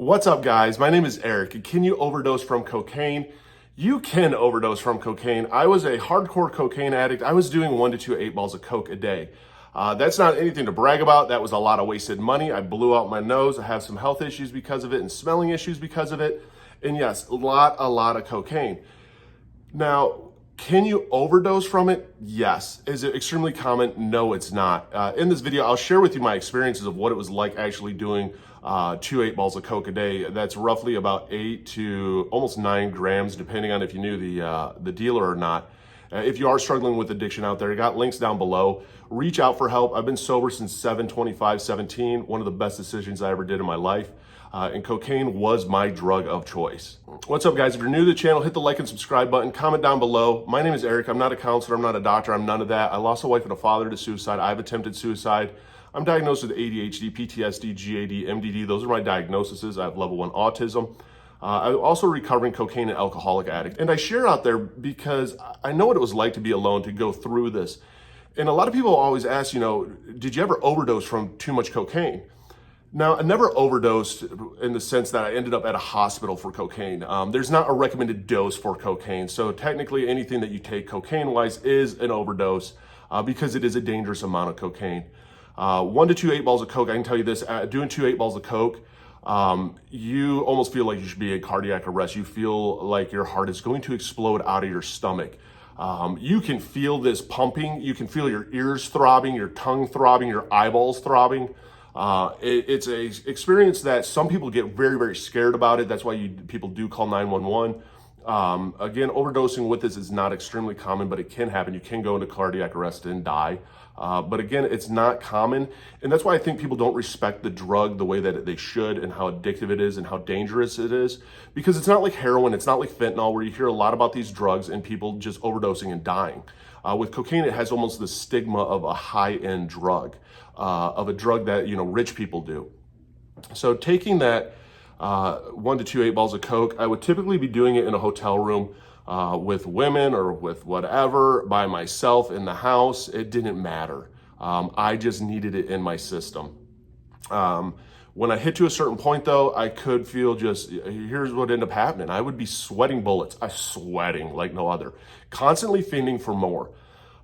What's up, guys? My name is Eric. Can you overdose from cocaine? You can overdose from cocaine. I was a hardcore cocaine addict. I was doing 1 to 2 8 balls of coke a day. That's not anything to brag about. That was a lot of wasted money. I blew out my nose. I have some health issues because of it and smelling issues because of it. And yes, a lot of cocaine. Now, can you overdose from it? Yes. Is it extremely common? No, it's not. In this video, I'll share with you my experiences of what it was like actually doing 2 8 balls of coke a day. That's roughly about 8 to almost 9 grams, depending on if you knew the dealer or not. If you are struggling with addiction out there, I got links down below. Reach out for help. I've been sober since 7/25/17. One of the best decisions I ever did in my life. And cocaine was my drug of choice. What's up, guys? If you're new to the channel, hit the like and subscribe button. Comment down below. My name is Eric. I'm not a counselor. I'm not a doctor. I'm none of that. I lost a wife and a father to suicide. I've attempted suicide. I'm diagnosed with ADHD, PTSD, GAD, MDD. Those are my diagnoses. I have level 1 autism. I'm also a recovering cocaine and alcoholic addict. And I share out there because I know what it was like to be alone, to go through this. And a lot of people always ask, did you ever overdose from too much cocaine? Now, I never overdosed in the sense that I ended up at a hospital for cocaine. There's not a recommended dose for cocaine. So technically anything that you take cocaine-wise is an overdose because it is a dangerous amount of cocaine. 1 to 2 8 balls of coke, I can tell you this, doing 2 8 balls of coke, you almost feel like you should be in cardiac arrest. You feel like your heart is going to explode out of your stomach. You can feel this pumping. You can feel your ears throbbing, your tongue throbbing, your eyeballs throbbing. It's a experience that some people get very, very scared about it. That's why people do call 911. Again, overdosing with this is not extremely common, but it can happen. You can go into cardiac arrest and die. But again, it's not common. And that's why I think people don't respect the drug the way that they should, and how addictive it is and how dangerous it is. Because it's not like heroin, it's not like fentanyl, where you hear a lot about these drugs and people just overdosing and dying. With cocaine, it has almost the stigma of a high-end drug, of a drug that, rich people do. So taking that 1 to 2 8 balls of coke, I would typically be doing it in a hotel room with women or with whatever, by myself in the house. It didn't matter. I just needed it in my system. When I hit to a certain point, though, I could feel here's what ended up happening. I would be sweating bullets. I sweating like no other, constantly fiending for more.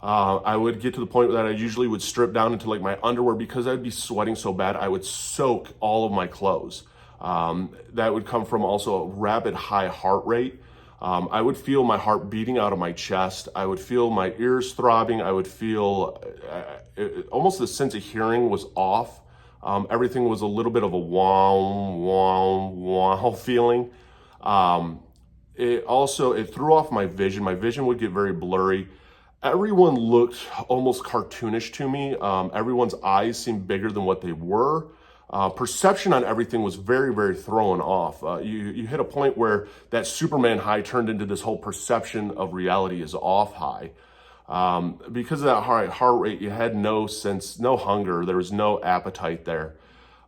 I would get to the point that I usually would strip down into like my underwear because I'd be sweating so bad. I would soak all of my clothes. That would come from also a rapid high heart rate. I would feel my heart beating out of my chest. I would feel my ears throbbing. I would feel almost the sense of hearing was off. Everything was a little bit of a wow feeling. It threw off my vision. My vision would get very blurry. Everyone looked almost cartoonish to me. Everyone's eyes seemed bigger than what they were. Perception on everything was very, very thrown off. You hit a point where that Superman high turned into this whole perception of reality is off high. Because of that high heart rate, you had no sense, no hunger. There was no appetite there.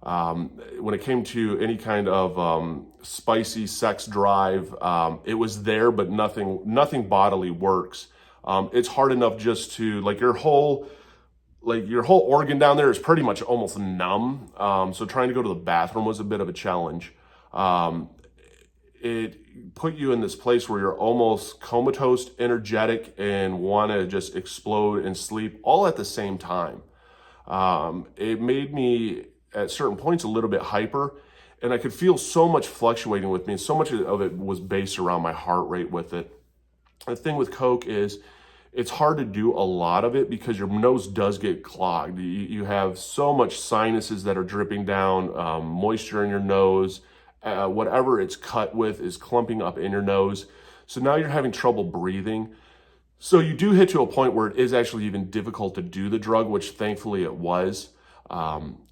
When it came to any kind of spicy sex drive, it was there, but nothing bodily works. It's hard enough just to, your whole organ down there is pretty much almost numb. So trying to go to the bathroom was a bit of a challenge. It put you in this place where you're almost comatose, energetic, and want to just explode and sleep all at the same time. It made me, at certain points, a little bit hyper, and I could feel so much fluctuating with me, and so much of it was based around my heart rate with it. The thing with coke is, it's hard to do a lot of it because your nose does get clogged. You have so much sinuses that are dripping down, moisture in your nose, whatever it's cut with is clumping up in your nose. So now you're having trouble breathing. So you do hit to a point where it is actually even difficult to do the drug, which thankfully it was.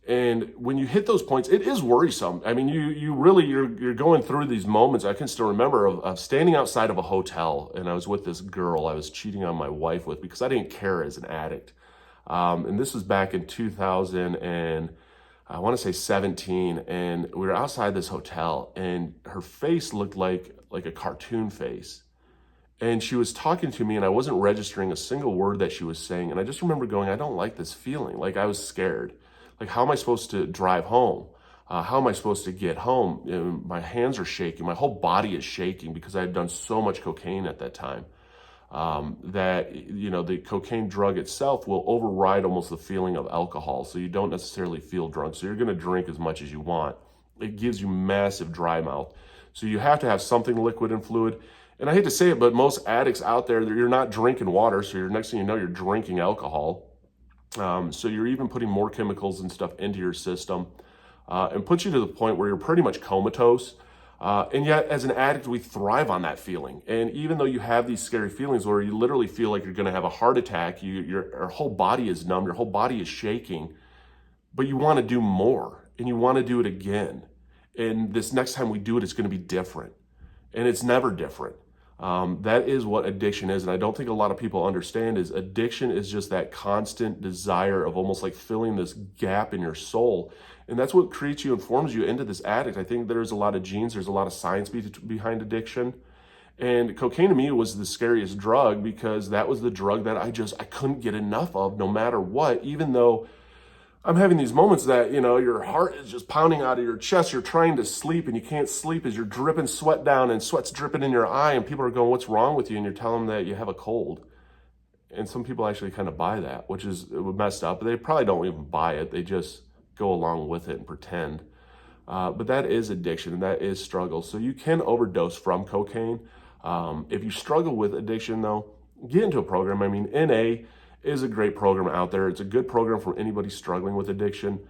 And when you hit those points, it is worrisome. I mean, you're going through these moments. I can still remember of standing outside of a hotel, and I was with this girl I was cheating on my wife with because I didn't care as an addict. And this was back in 2000 and I want to say 17. And we were outside this hotel, and her face looked like a cartoon face. And she was talking to me, and I wasn't registering a single word that she was saying. And I just remember going, I don't like this feeling. I was scared. How am I supposed to drive home? How am I supposed to get home? My hands are shaking. My whole body is shaking because I had done so much cocaine at that time. That, the cocaine drug itself will override almost the feeling of alcohol. So you don't necessarily feel drunk. So you're going to drink as much as you want. It gives you massive dry mouth. So you have to have something liquid and fluid. And I hate to say it, but most addicts out there, you're not drinking water. So next thing you know, you're drinking alcohol. So you're even putting more chemicals and stuff into your system, and puts you to the point where you're pretty much comatose. And yet, as an addict, we thrive on that feeling. And even though you have these scary feelings where you literally feel like you're going to have a heart attack, your whole body is numb, your whole body is shaking, but you want to do more and you want to do it again. And this next time we do it, it's going to be different. And it's never different. That is what addiction is. And I don't think a lot of people understand is addiction is just that constant desire of almost like filling this gap in your soul. And that's what creates you and forms you into this addict. I think there's a lot of genes, there's a lot of science behind addiction. And cocaine to me was the scariest drug because that was the drug that I couldn't get enough of no matter what, even though I'm having these moments that, your heart is just pounding out of your chest. You're trying to sleep and you can't sleep as you're dripping sweat down and sweat's dripping in your eye. And people are going, what's wrong with you? And you're telling them that you have a cold. And some people actually kind of buy that, which is messed up. They probably don't even buy it. They just go along with it and pretend. But that is addiction and that is struggle. So you can overdose from cocaine. If you struggle with addiction though, get into a program. I mean, NA is a great program out there. It's a good program for anybody struggling with addiction,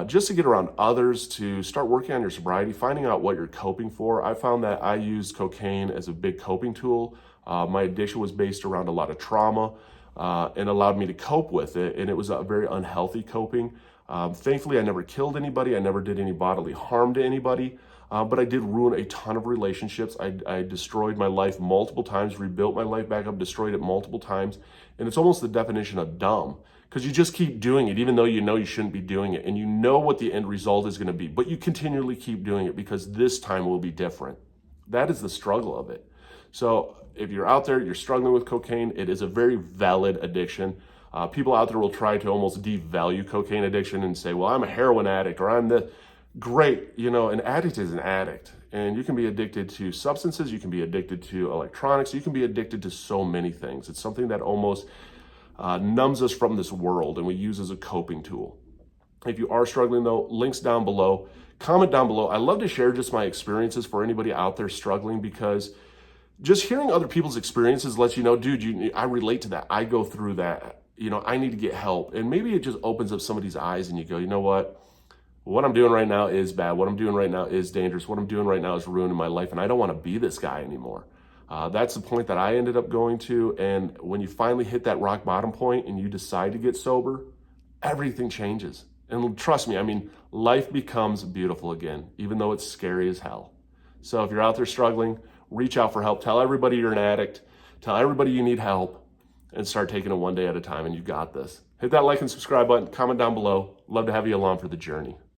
just to get around others, to start working on your sobriety, finding out what you're coping for. I found that I used cocaine as a big coping tool. My addiction was based around a lot of trauma and allowed me to cope with it, and it was a very unhealthy coping. Thankfully, I never killed anybody. I never did any bodily harm to anybody. But I did ruin a ton of relationships. I destroyed my life multiple times, rebuilt my life back up, destroyed it multiple times. And it's almost the definition of dumb because you just keep doing it, even though you know you shouldn't be doing it. And you know what the end result is going to be, but you continually keep doing it because this time will be different. That is the struggle of it. So if you're out there, you're struggling with cocaine, it is a very valid addiction. People out there will try to almost devalue cocaine addiction and say, well, I'm a heroin addict or I'm the... Great, an addict is an addict, and you can be addicted to substances, you can be addicted to electronics, you can be addicted to so many things. It's something that almost numbs us from this world and we use as a coping tool. If you are struggling though, links down below, comment down below. I love to share just my experiences for anybody out there struggling because just hearing other people's experiences lets you know, dude, I relate to that. I go through that. I need to get help. And maybe it just opens up somebody's eyes and you go, you know what I'm doing right now is bad. What I'm doing right now is dangerous. What I'm doing right now is ruining my life, and I don't want to be this guy anymore. That's the point that I ended up going to, and when you finally hit that rock bottom point and you decide to get sober, everything changes. And trust me, life becomes beautiful again, even though it's scary as hell. So if you're out there struggling, reach out for help. Tell everybody you're an addict. Tell everybody you need help, and start taking it one day at a time, and you got this. Hit that like and subscribe button, comment down below. Love to have you along for the journey.